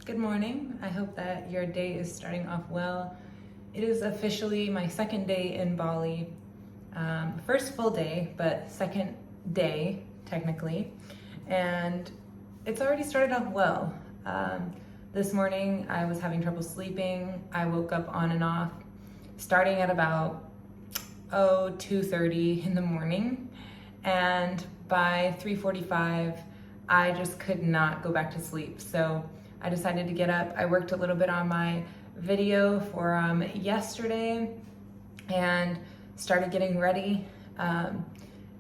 Good morning. I hope that your day is starting off well. It is officially my second day in Bali. First full day, but second day technically. And it's already started off well. This morning I was having trouble sleeping. I woke up on and off starting at about 2:30 in the morning. And by 3:45, I just could not go back to sleep. So I decided to get up. I worked a little bit on my video for yesterday and started getting ready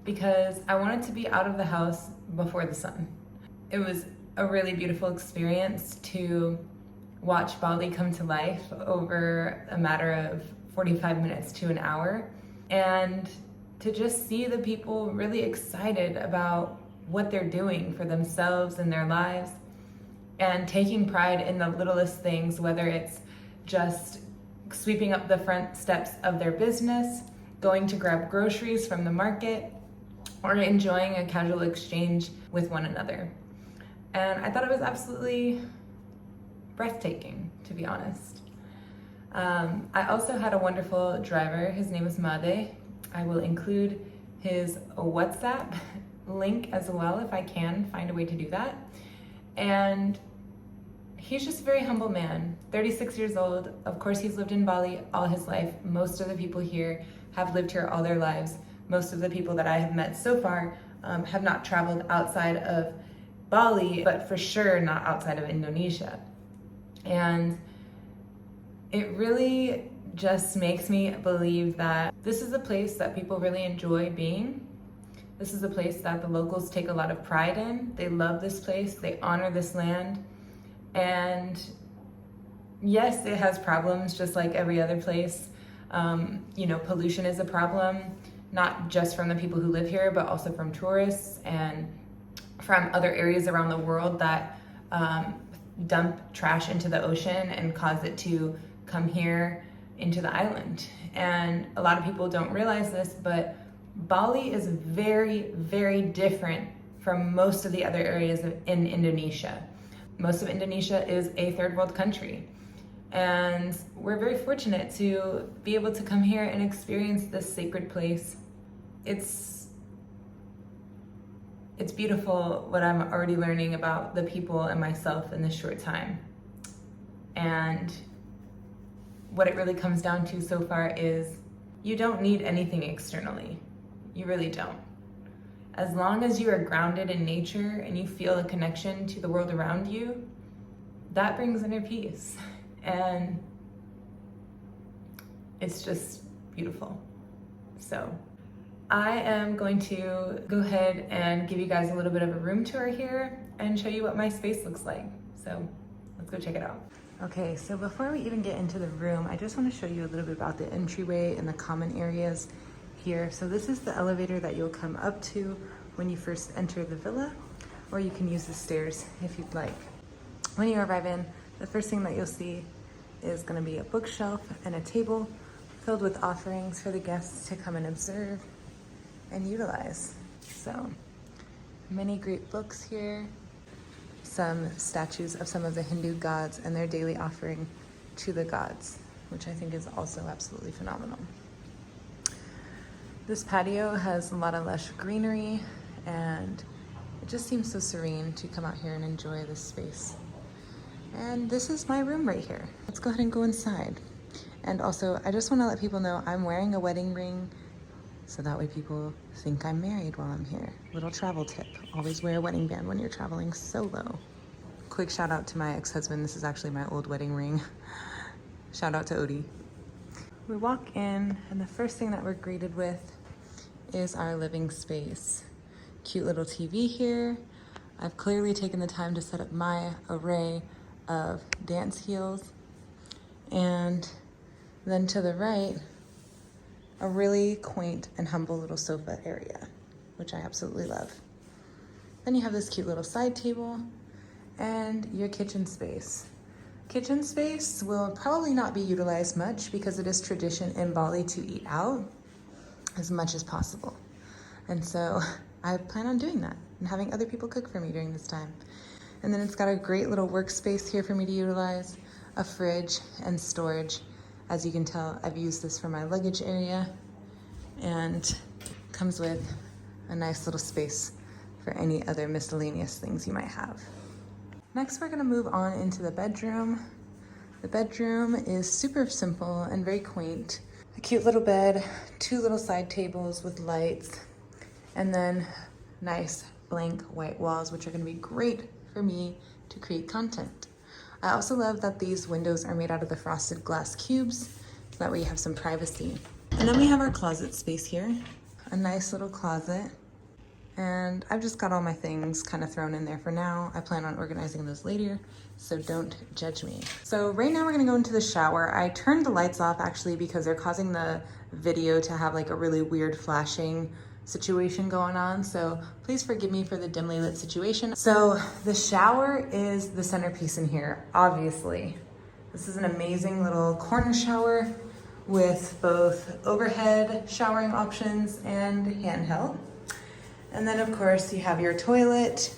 because I wanted to be out of the house before the sun. It was a really beautiful experience to watch Bali come to life over a matter of 45 minutes to an hour, and to just see the people really excited about what they're doing for themselves and their lives, and taking pride in the littlest things, whether it's just sweeping up the front steps of their business, going to grab groceries from the market, or enjoying a casual exchange with one another. And I thought it was absolutely breathtaking, to be honest. I also had a wonderful driver. His name is Made. I will include his WhatsApp link as well if I can find a way to do that. And he's just a very humble man, 36 years old. Of course, he's lived in Bali all his life. Most of the people here have lived here all their lives. Most of the people that I have met so far have not traveled outside of Bali, but for sure not outside of Indonesia. And it really just makes me believe that this is a place that people really enjoy being. This is a place that the locals take a lot of pride in. They love this place, they honor this land. And yes, it has problems just like every other place. Pollution is a problem, not just from the people who live here, but also from tourists and from other areas around the world that dump trash into the ocean and cause it to come here into the island. And a lot of people don't realize this, but Bali is very, very different from most of the other areas in Indonesia. Most of Indonesia is a third world country. And we're very fortunate to be able to come here and experience this sacred place. It's beautiful what I'm already learning about the people and myself in this short time. And what it really comes down to so far is you don't need anything externally. You really don't. As long as you are grounded in nature and you feel a connection to the world around you, that brings inner peace. And it's just beautiful. So I am going to go ahead and give you guys a little bit of a room tour here and show you what my space looks like. So let's go check it out. Okay, so before we even get into the room, I just want to show you a little bit about the entryway and the common areas here. So this is the elevator that you'll come up to when you first enter the villa, or you can use the stairs if you'd like. When you arrive in, the first thing that you'll see is going to be a bookshelf and a table filled with offerings for the guests to come and observe and utilize. So many great books here, some statues of some of the Hindu gods and their daily offering to the gods, which I think is also absolutely phenomenal. This patio has a lot of lush greenery, and it just seems so serene to come out here and enjoy this space. And this is my room right here. Let's go ahead and go inside. And also, I just want to let people know I'm wearing a wedding ring, so that way people think I'm married while I'm here. Little travel tip, always wear a wedding band when you're traveling solo. Quick shout out to my ex-husband. This is actually my old wedding ring. Shout out to Odie. We walk in, and the first thing that we're greeted with is our living space. Cute little TV here. I've clearly taken the time to set up my array of dance heels. And then to the right, a really quaint and humble little sofa area, which I absolutely love. Then you have this cute little side table and your kitchen space. Kitchen space will probably not be utilized much because it is tradition in Bali to eat out as much as possible. And so I plan on doing that and having other people cook for me during this time. And then it's got a great little workspace here for me to utilize, a fridge and storage. As you can tell, I've used this for my luggage area, and comes with a nice little space for any other miscellaneous things you might have. Next, we're gonna move on into the bedroom. The bedroom is super simple and very quaint. A cute little bed, 2 little side tables with lights, and then nice blank white walls, which are gonna be great for me to create content. I also love that these windows are made out of the frosted glass cubes, so that way you have some privacy. And then we have our closet space here, a nice little closet. And I've just got all my things kind of thrown in there for now. I plan on organizing those later, so don't judge me. So right now we're gonna go into the shower. I turned the lights off actually because they're causing the video to have like a really weird flashing situation going on. So please forgive me for the dimly lit situation. So the shower is the centerpiece in here, obviously. This is an amazing little corner shower with both overhead showering options and handheld. And then of course you have your toilet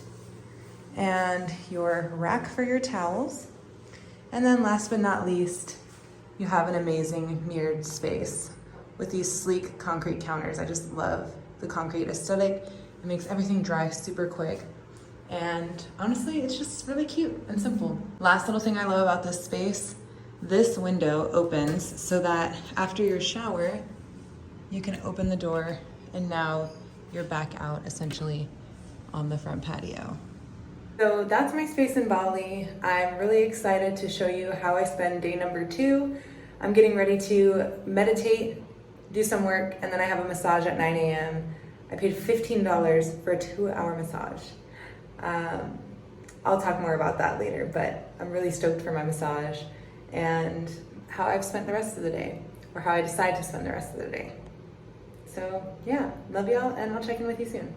and your rack for your towels. And then last but not least, you have an amazing mirrored space with these sleek concrete counters. I just love the concrete aesthetic. It makes everything dry super quick. And honestly, it's just really cute and simple. Last little thing I love about this space, this window opens so that after your shower, you can open the door and now you're back out essentially on the front patio. So that's my space in Bali. I'm really excited to show you how I spend day number 2. I'm getting ready to meditate, do some work, and then I have a massage at 9 a.m. I paid $15 for a 2-hour massage. I'll talk more about that later, but I'm really stoked for my massage and how I've spent the rest of the day, or how I decide to spend the rest of the day. So yeah, love y'all, and I'll check in with you soon.